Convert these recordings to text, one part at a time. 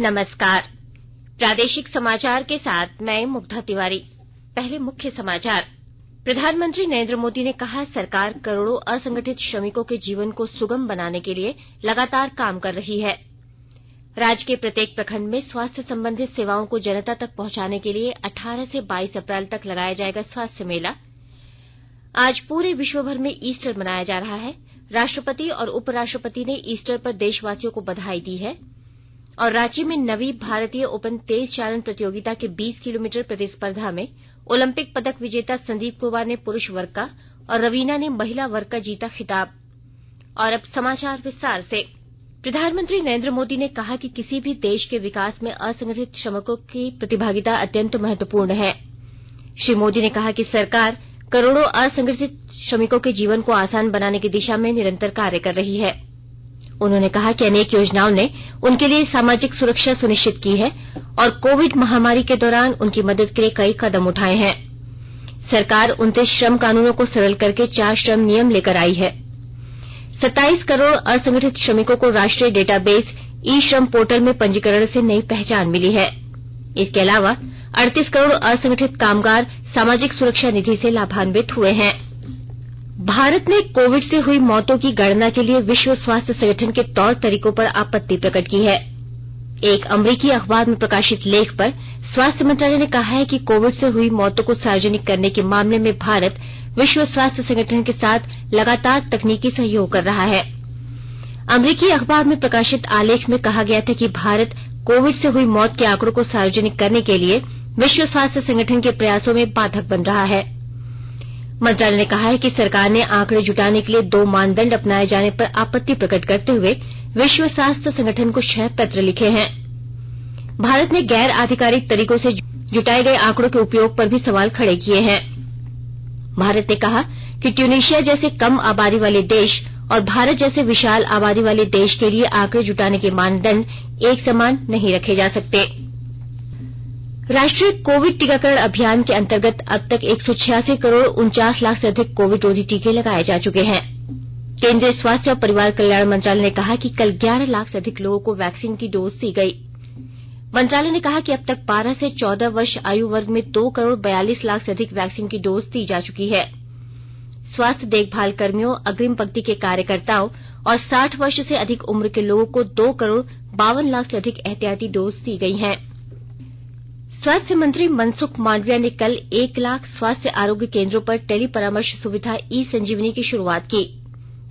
नमस्कार। प्रादेशिक समाचार के साथ मैं मुग्धा तिवारी। पहले मुख्य समाचार। प्रधानमंत्री नरेंद्र मोदी ने कहा, सरकार करोड़ों असंगठित श्रमिकों के जीवन को सुगम बनाने के लिए लगातार काम कर रही है। राज्य के प्रत्येक प्रखंड में स्वास्थ्य संबंधित सेवाओं को जनता तक पहुंचाने के लिए 18 से 22 अप्रैल तक लगाया जाएगा स्वास्थ्य मेला। आज पूरे विश्व भर में ईस्टर मनाया जा रहा है। राष्ट्रपति और उपराष्ट्रपति ने ईस्टर पर देशवासियों को बधाई दी है। और रांची में नवीं भारतीय ओपन तेज चालन प्रतियोगिता के 20 किलोमीटर प्रतिस्पर्धा में ओलंपिक पदक विजेता संदीप कुमार ने पुरुष वर्ग का और रवीना ने महिला वर्ग का जीता खिताब। और अब समाचार विस्तार से। प्रधानमंत्री नरेंद्र मोदी ने कहा कि किसी भी देश के विकास में असंगठित श्रमिकों की प्रतिभागिता अत्यंत महत्वपूर्ण है। श्री मोदी ने कहा कि सरकार करोड़ों असंगठित श्रमिकों के जीवन को आसान बनाने की दिशा में निरंतर कार्य कर रही है। उन्होंने कहा कि अनेक योजनाओं ने उनके लिए सामाजिक सुरक्षा सुनिश्चित की है और कोविड महामारी के दौरान उनकी मदद के लिए कई कदम उठाए हैं। सरकार 29 श्रम कानूनों को सरल करके 4 श्रम नियम लेकर आई है। 27 करोड़ असंगठित श्रमिकों को राष्ट्रीय डेटाबेस ई श्रम पोर्टल में पंजीकरण से नई पहचान मिली है। इसके अलावा 38 करोड़ असंगठित कामगार सामाजिक सुरक्षा निधि से लाभान्वित हुए हैं। भारत ने कोविड से हुई मौतों की गणना के लिए विश्व स्वास्थ्य संगठन के तौर तरीकों पर आपत्ति प्रकट की है। एक अमरीकी अखबार में प्रकाशित लेख पर स्वास्थ्य मंत्रालय ने कहा है कि कोविड से हुई मौतों को सार्वजनिक करने के मामले में भारत विश्व स्वास्थ्य संगठन के साथ लगातार तकनीकी सहयोग कर रहा है। अमरीकी अखबार में प्रकाशित आलेख में कहा गया था कि भारत कोविड से हुई मौत के आंकड़ों को सार्वजनिक करने के लिए विश्व स्वास्थ्य संगठन के प्रयासों में बाधक बन रहा है। मंत्रालय ने कहा है कि सरकार ने आंकड़े जुटाने के लिए 2 मानदंड अपनाए जाने पर आपत्ति प्रकट करते हुए विश्व स्वास्थ्य संगठन को 6 पत्र लिखे हैं। भारत ने गैर आधिकारिक तरीकों से जुटाए गए आंकड़ों के उपयोग पर भी सवाल खड़े किए हैं। भारत ने कहा कि ट्यूनीशिया जैसे कम आबादी वाले देश और भारत जैसे विशाल आबादी वाले देश के लिए आंकड़े जुटाने के मानदंड एक समान नहीं रखे जा सकते। राष्ट्रीय कोविड टीकाकरण अभियान के अंतर्गत अब तक 186 करोड़ 49 लाख से अधिक कोविड रोधी टीके लगाए जा चुके हैं। केंद्रीय स्वास्थ्य और परिवार कल्याण मंत्रालय ने कहा कि कल 11 लाख से अधिक लोगों को वैक्सीन की डोज दी गई। मंत्रालय ने कहा कि अब तक 12 से 14 वर्ष आयु वर्ग में 2 करोड़ 42 लाख से अधिक वैक्सीन की डोज दी जा चुकी है। स्वास्थ्य देखभाल कर्मियों, अग्रिम पंक्ति के कार्यकर्ताओं और 60 वर्ष से अधिक उम्र के लोगों को 2 करोड़ 52 लाख से अधिक एहतियाती डोज दी गई हैं। स्वास्थ्य मंत्री मनसुख मांडविया ने कल 1 लाख स्वास्थ्य आरोग्य केंद्रों पर टेली परामर्श सुविधा ई संजीवनी की शुरुआत की।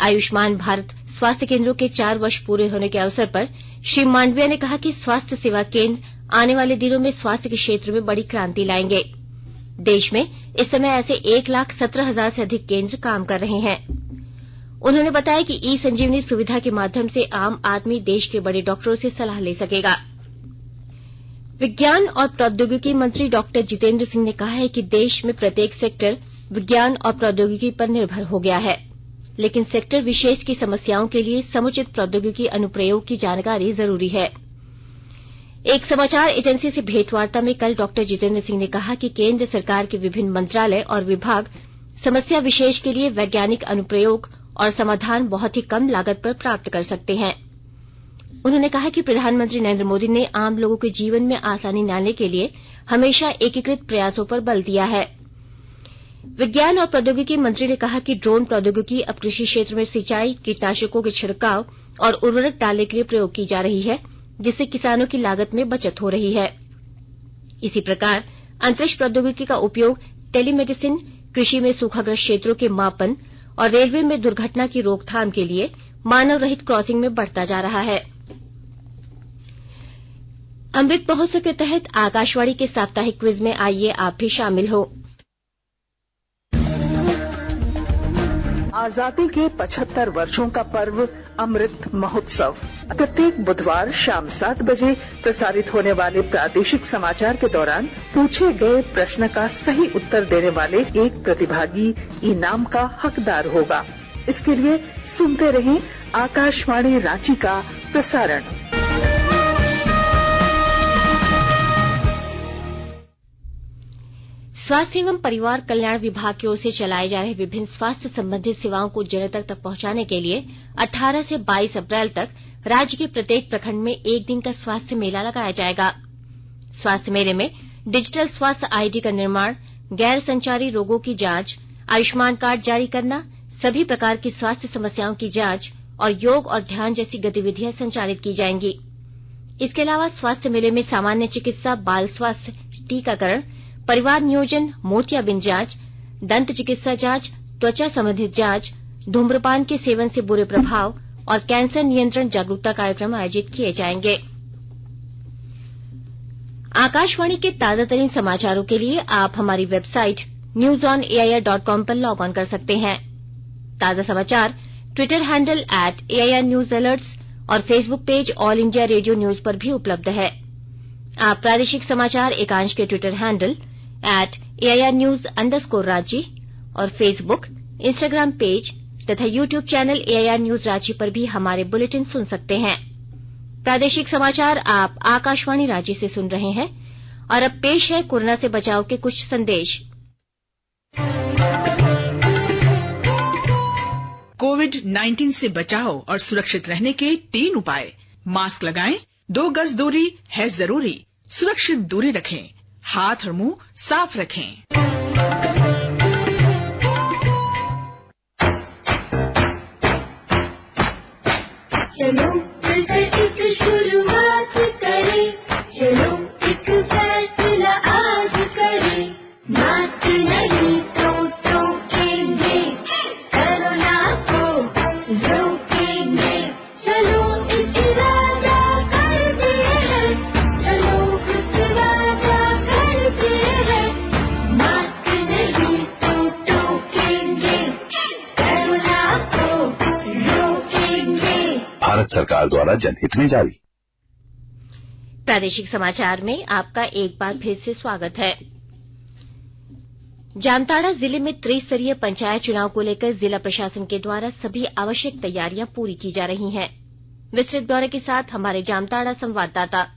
आयुष्मान भारत स्वास्थ्य केंद्रों के 4 वर्ष पूरे होने के अवसर पर श्री मांडविया ने कहा कि स्वास्थ्य सेवा केंद्र आने वाले दिनों में स्वास्थ्य के क्षेत्र में बड़ी क्रांति लाएंगे। देश में इस समय ऐसे 1,17,000 से अधिक केंद्र काम कर रहे हैं। उन्होंने बताया कि ई संजीवनी सुविधा के माध्यम से आम आदमी देश के बड़े डॉक्टरों से सलाह ले सकेगा। विज्ञान और प्रौद्योगिकी मंत्री डॉक्टर जितेंद्र सिंह ने कहा है कि देश में प्रत्येक सेक्टर विज्ञान और प्रौद्योगिकी पर निर्भर हो गया है, लेकिन सेक्टर विशेष की समस्याओं के लिए समुचित प्रौद्योगिकी अनुप्रयोग की जानकारी जरूरी है। एक समाचार एजेंसी से भेंटवार्ता में कल डॉक्टर जितेंद्र सिंह ने कहा कि केंद्र सरकार के विभिन्न मंत्रालय और विभाग समस्या विशेष के लिए वैज्ञानिक अनुप्रयोग और समाधान बहुत ही कम लागत पर प्राप्त कर सकते हैं। उन्होंने कहा कि प्रधानमंत्री नरेंद्र मोदी ने आम लोगों के जीवन में आसानी लाने के लिए हमेशा एकीकृत प्रयासों पर बल दिया है। विज्ञान और प्रौद्योगिकी मंत्री ने कहा कि ड्रोन प्रौद्योगिकी अब कृषि क्षेत्र में सिंचाई, कीटनाशकों के छिड़काव और उर्वरक डालने के लिए प्रयोग की जा रही है, जिससे किसानों की लागत में बचत हो रही है। इसी प्रकार अंतरिक्ष प्रौद्योगिकी का उपयोग टेलीमेडिसिन, कृषि में सूखाग्रस्त क्षेत्रों के मापन और रेलवे में दुर्घटना की रोकथाम के लिए मानव रहित क्रॉसिंग में बढ़ता जा रहा है। अमृत महोत्सव के तहत आकाशवाणी के साप्ताहिक क्विज में आइए आप भी शामिल हो। आजादी के 75 वर्षों का पर्व अमृत महोत्सव प्रत्येक बुधवार शाम 7 बजे प्रसारित होने वाले प्रादेशिक समाचार के दौरान पूछे गए प्रश्न का सही उत्तर देने वाले एक प्रतिभागी इनाम का हकदार होगा। इसके लिए सुनते रहें आकाशवाणी रांची का प्रसारण। स्वास्थ्य एवं परिवार कल्याण विभाग की ओर से चलाए जा रहे विभिन्न स्वास्थ्य संबंधित सेवाओं को जनता तक पहुंचाने के लिए 18 से 22 अप्रैल तक राज्य के प्रत्येक प्रखंड में एक दिन का स्वास्थ्य मेला लगाया जाएगा। स्वास्थ्य मेले में डिजिटल स्वास्थ्य आईडी का निर्माण, गैर संचारी रोगों की जांच, आयुष्मान कार्ड जारी करना, सभी प्रकार की स्वास्थ्य समस्याओं की जांच और योग और ध्यान जैसी गतिविधियां संचालित की जाएंगी। इसके अलावा स्वास्थ्य मेले में सामान्य चिकित्सा, बाल स्वास्थ्य, टीकाकरण, परिवार नियोजन, मोतियाबिंद जांच, दंत चिकित्सा जांच, त्वचा संबंधित जांच, धूम्रपान के सेवन से बुरे प्रभाव और कैंसर नियंत्रण जागरूकता कार्यक्रम आयोजित किए जाएंगे। आकाशवाणी के ताजातरीन समाचारों के लिए आप हमारी वेबसाइट newsonair.com पर लॉग ऑन कर सकते हैं। ताजा समाचार ट्विटर हैंडल @AIRNewsAlerts और Facebook page all India radio news पर भी उपलब्ध है। आप प्रादेशिक समाचार एकांश के ट्विटर हैंडल @AIRNews_Ranchi और फेसबुक, इंस्टाग्राम पेज तथा YouTube channel AIR news Ranchi पर भी हमारे बुलेटिन सुन सकते हैं। प्रादेशिक समाचार आप आकाशवाणी रांची से सुन रहे हैं और अब पेश है कोरोना से बचाव के कुछ संदेश। कोविड-19 से बचाव और सुरक्षित रहने के 3 उपाय। मास्क लगाएं, 2 गज दूरी है जरूरी, सुरक्षित दूरी रखें, हाथ और मुंह साफ रखें। चलो मिलकर एक शुरुआत करें, चलो एक फैसला आज करें, मास्क नहीं तो टोकेंगे, कोरोना को रोकेंगे, चलो एक वादा करते हैं, चलो एक वादा करते हैं, मास्क नहीं तो टोकेंगे, कोरोना को रोकेंगे। भारत सरकार द्वारा जनहित में जारी। प्रादेशिक समाचार में आपका एक बार फिर से स्वागत है। जामताड़ा जिले में त्रिस्तरीय पंचायत चुनाव को लेकर जिला प्रशासन के द्वारा सभी आवश्यक तैयारियां पूरी की जा रही हैं। विस्तृत ब्यौरे के साथ हमारे जामताड़ा संवाददाता।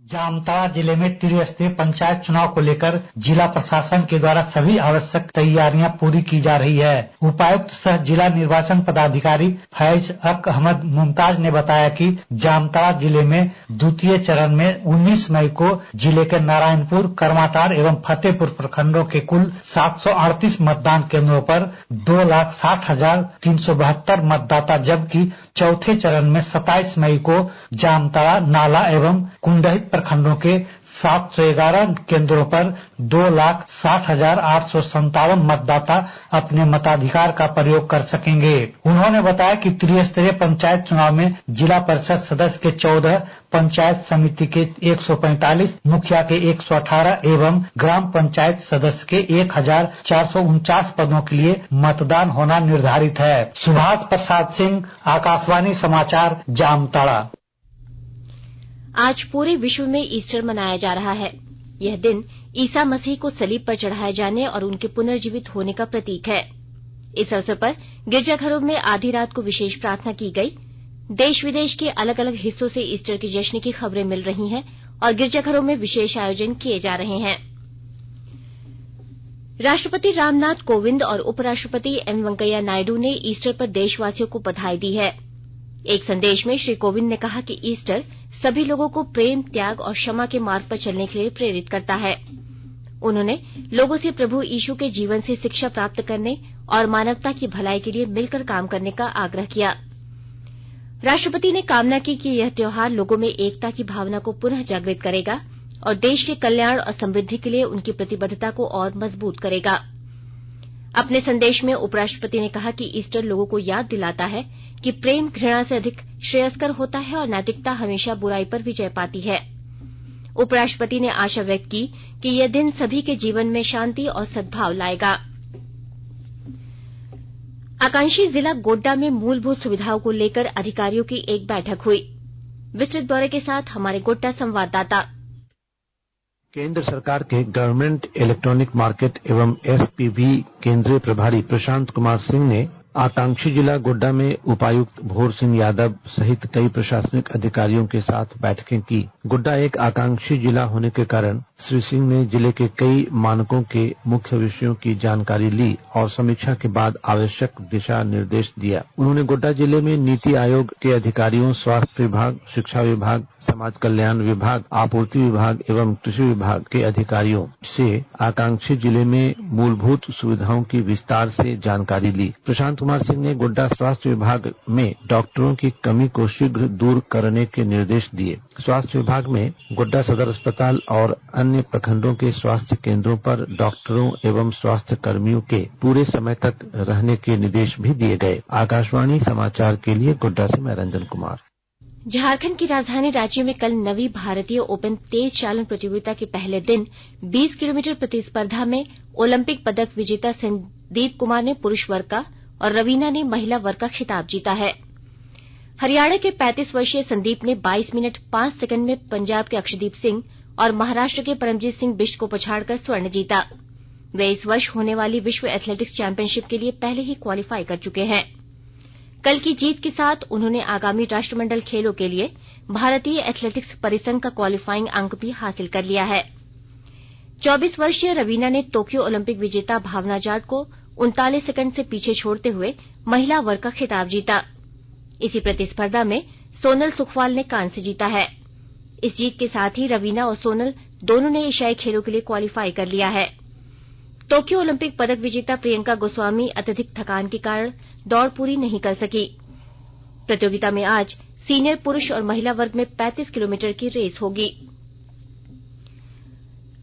जामताड़ा जिले में त्रिस्तरीय पंचायत चुनाव को लेकर जिला प्रशासन के द्वारा सभी आवश्यक तैयारियां पूरी की जा रही है। उपायुक्त सह जिला निर्वाचन पदाधिकारी फैज अक अहमद मुमताज ने बताया कि जामताड़ा जिले में द्वितीय चरण में 19 मई को जिले के नारायणपुर, करमाटार एवं फतेहपुर प्रखंडों के कुल 738 मतदान केंद्रों पर 2,60,372 मतदाता, जबकि चौथे चरण में 27 मई को जामताड़ा, नाला एवं कुंडहित प्रखंडों के 711 केंद्रों पर 2,60,857 मतदाता अपने मताधिकार का प्रयोग कर सकेंगे। उन्होंने बताया कि त्रिस्तरीय पंचायत चुनाव में जिला परिषद सदस्य के 14, पंचायत समिति के 145, मुखिया के 118 एवं ग्राम पंचायत सदस्य के 1,449 पदों के लिए मतदान होना निर्धारित है। सुभाष प्रसाद सिंह, आकाशवाणी समाचार, जामताड़ा। आज पूरे विश्व में ईस्टर मनाया जा रहा है। यह दिन ईसा मसीह को सलीब पर चढ़ाए जाने और उनके पुनर्जीवित होने का प्रतीक है। इस अवसर पर गिरजाघरों में आधी रात को विशेष प्रार्थना की गई। देश विदेश के अलग अलग हिस्सों से ईस्टर के जश्न की खबरें मिल रही हैं और गिरजाघरों में विशेष आयोजन किए जा रहे हैं। राष्ट्रपति रामनाथ कोविंद और उपराष्ट्रपति एम वेंकैया नायडू ने ईस्टर पर देशवासियों को बधाई दी है। एक संदेश में श्री कोविंद ने कहा कि ईस्टर सभी लोगों को प्रेम, त्याग और क्षमा के मार्ग पर चलने के लिए प्रेरित करता है। उन्होंने लोगों से प्रभु यीशु के जीवन से शिक्षा प्राप्त करने और मानवता की भलाई के लिए मिलकर काम करने का आग्रह किया। राष्ट्रपति ने कामना की कि यह त्योहार लोगों में एकता की भावना को पुनः जागृत करेगा और देश के कल्याण और समृद्धि के लिए उनकी प्रतिबद्धता को और मजबूत करेगा। अपने संदेश में उपराष्ट्रपति ने कहा कि ईस्टर लोगों को याद दिलाता है कि प्रेम घृणा से अधिक श्रेयस्कर होता है और नैतिकता हमेशा बुराई पर विजय पाती है। उपराष्ट्रपति ने आशा व्यक्त की कि यह दिन सभी के जीवन में शांति और सद्भाव लाएगा। आकांक्षी जिला गोड्डा में मूलभूत सुविधाओं को लेकर अधिकारियों की एक बैठक हुई। विस्तृत ब्यौरे के साथ हमारे गोड्डा संवाददाता। केंद्र सरकार के गवर्नमेंट इलेक्ट्रॉनिक मार्केट एवं एसपीवी केंद्रीय प्रभारी प्रशांत कुमार सिंह ने आकांक्षी जिला गोड्डा में उपायुक्त भोर सिंह यादव सहित कई प्रशासनिक अधिकारियों के साथ बैठकें की। गोड्डा एक आकांक्षी जिला होने के कारण श्री सिंह ने जिले के कई मानकों के मुख्य विषयों की जानकारी ली और समीक्षा के बाद आवश्यक दिशा निर्देश दिया। उन्होंने गोड्डा जिले में नीति आयोग के अधिकारियों, स्वास्थ्य विभाग, शिक्षा विभाग, समाज कल्याण विभाग, आपूर्ति विभाग एवं कृषि विभाग के अधिकारियों से आकांक्षी जिले में मूलभूत सुविधाओं की विस्तार से जानकारी ली। प्रशांत कुमार सिंह ने गोड्डा स्वास्थ्य विभाग में डॉक्टरों की कमी को शीघ्र दूर करने के निर्देश दिए। स्वास्थ्य विभाग में गोड्डा सदर अस्पताल और अन्य प्रखंडों के स्वास्थ्य केंद्रों पर डॉक्टरों एवं स्वास्थ्य कर्मियों के पूरे समय तक रहने के निर्देश भी दिए गए। आकाशवाणी समाचार के लिए गोड्डा से मैं रंजन कुमार। झारखंड की राजधानी रांची में कल 9वीं भारतीय ओपन तेज चालन प्रतियोगिता के पहले दिन 20 किलोमीटर प्रतिस्पर्धा में ओलंपिक पदक विजेता संदीप कुमार ने पुरुष वर्ग का और रवीना ने महिला वर्ग का खिताब जीता है। हरियाणा के 35 वर्षीय संदीप ने 22 मिनट 5 सेकंड में पंजाब के अक्षदीप सिंह और महाराष्ट्र के परमजीत सिंह बिष्ट को पछाड़कर स्वर्ण जीता। वे इस वर्ष होने वाली विश्व एथलेटिक्स चैंपियनशिप के लिए पहले ही क्वालीफाई कर चुके हैं। कल की जीत के साथ उन्होंने आगामी राष्ट्रमंडल खेलों के लिए भारतीय एथलेटिक्स परिसंघ का क्वालीफाइंग अंक भी हासिल कर लिया है। 24 वर्षीय रवीना ने टोक्यो ओलंपिक विजेता भावना जाट को 39 सेकंड से पीछे छोड़ते हुए महिला वर्ग का खिताब जीता। इसी प्रतिस्पर्धा में सोनल सुखवाल ने कांस्य जीता है। इस जीत के साथ ही रवीना और सोनल दोनों ने एशियाई खेलों के लिए क्वालीफाई कर लिया है। टोक्यो ओलंपिक पदक विजेता प्रियंका गोस्वामी अत्यधिक थकान के कारण दौड़ पूरी नहीं कर सकी। प्रतियोगिता में आज सीनियर पुरुष और महिला वर्ग में 35 किलोमीटर की रेस होगी।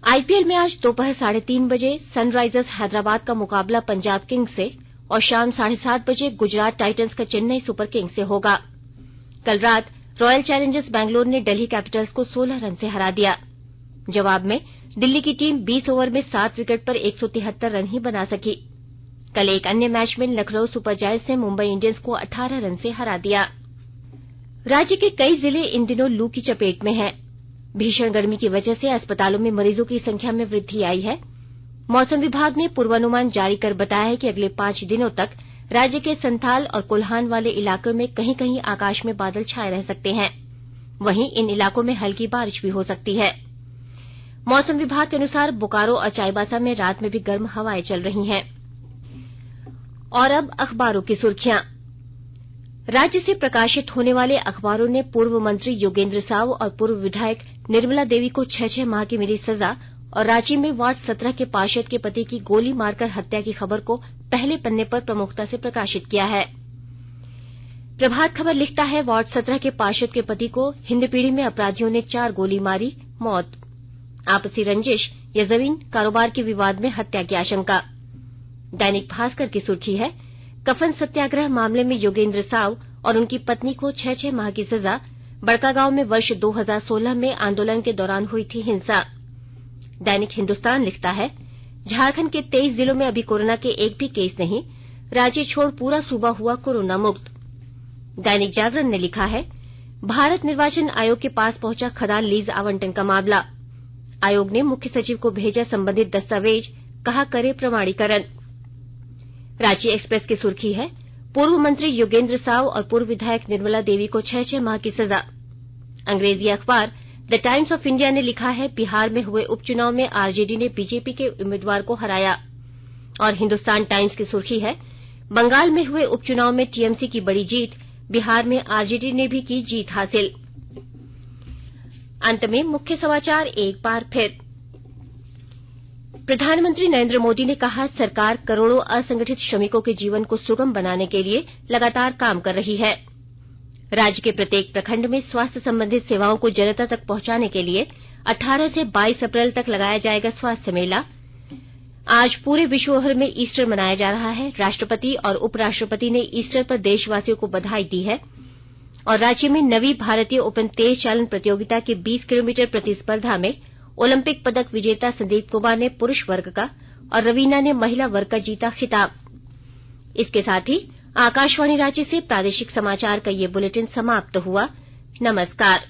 आईपीएल में आज दोपहर 3:30 बजे सनराइजर्स हैदराबाद का मुकाबला पंजाब किंग्स से और शाम 7:30 बजे गुजरात टाइटंस का चेन्नई सुपर किंग्स से होगा। कल रात रॉयल चैलेंजर्स बैंगलोर ने दिल्ली कैपिटल्स को 16 रन से हरा दिया। जवाब में दिल्ली की टीम 20 ओवर में 7 विकेट पर 173 रन ही बना सकी। कल एक अन्य मैच में लखनऊ सुपर जायंट्स ने मुंबई इंडियंस को 18 रन से हरा दिया। राज्य के कई जिले इन दिनों लू की चपेट में हैं। भीषण गर्मी की वजह से अस्पतालों में मरीजों की संख्या में वृद्धि आई है। मौसम विभाग ने पूर्वानुमान जारी कर बताया है कि अगले 5 दिनों तक राज्य के संथाल और कोल्हान वाले इलाकों में कहीं कहीं आकाश में बादल छाए रह सकते हैं। वहीं इन इलाकों में हल्की बारिश भी हो सकती है। मौसम विभाग के अनुसार बोकारो और चाईबासा में रात में भी गर्म हवाएं चल रही हैं। और अब अखबारों की सुर्खियां। राज्य से प्रकाशित होने वाले अखबारों ने पूर्व मंत्री योगेंद्र साव और पूर्व विधायक निर्मला देवी को 6 माह की मिली सजा और रांची में वार्ड 17 के पार्षद के पति की गोली मारकर हत्या की खबर को पहले पन्ने पर प्रमुखता से प्रकाशित किया है। प्रभात खबर लिखता है वार्ड 17 के पार्षद के पति को हिंदपीढ़ी में अपराधियों ने 4 गोली मारी, मौत। आपसी रंजिश या जमीन कारोबार के विवाद में हत्या की आशंका। दैनिक भास्कर की सुर्खी है कफन सत्याग्रह मामले में योगेंद्र साव और उनकी पत्नी को 6 माह की सजा। बड़कागांव में वर्ष 2016 में आंदोलन के दौरान हुई थी हिंसा। दैनिक हिंदुस्तान लिखता है झारखंड के 23 जिलों में अभी कोरोना के एक भी केस नहीं, राज्य छोड़ पूरा सूबा हुआ कोरोना मुक्त। दैनिक जागरण ने लिखा है भारत निर्वाचन आयोग के पास पहुंचा खदान लीज आवंटन का मामला। आयोग ने मुख्य सचिव को भेजा संबंधित दस्तावेज, कहा करे प्रमाणीकरण। रांची एक्सप्रेस की सुर्खी है पूर्व मंत्री योगेंद्र साव और पूर्व विधायक निर्मला देवी को 6 माह की सजा। अंग्रेजी अखबार द टाइम्स ऑफ इंडिया ने लिखा है बिहार में हुए उपचुनाव में आरजेडी ने बीजेपी के उम्मीदवार को हराया। और हिंदुस्तान टाइम्स की सुर्खी है बंगाल में हुए उपचुनाव में टीएमसी की बड़ी जीत, बिहार में आरजेडी ने भी की जीत हासिल। अंत में मुख्य समाचार एक बार फिर। प्रधानमंत्री नरेंद्र मोदी ने कहा सरकार करोड़ों असंगठित श्रमिकों के जीवन को सुगम बनाने के लिए लगातार काम कर रही है। राज्य के प्रत्येक प्रखंड में स्वास्थ्य संबंधित सेवाओं को जनता तक पहुंचाने के लिए 18 से 22 अप्रैल तक लगाया जाएगा स्वास्थ्य मेला। आज पूरे विश्व भर में ईस्टर मनाया जा रहा है। राष्ट्रपति और उपराष्ट्रपति ने ईस्टर पर देशवासियों को बधाई दी है। और राज्य में 9वीं भारतीय ओपन तेज चालन प्रतियोगिता के 20 किलोमीटर प्रतिस्पर्धा में ओलंपिक पदक विजेता संदीप कुमार ने पुरुष वर्ग का और रवीना ने महिला वर्ग का जीता खिताब। इसके साथ ही आकाशवाणी रांची से प्रादेशिक समाचार का ये बुलेटिन समाप्त हुआ। नमस्कार।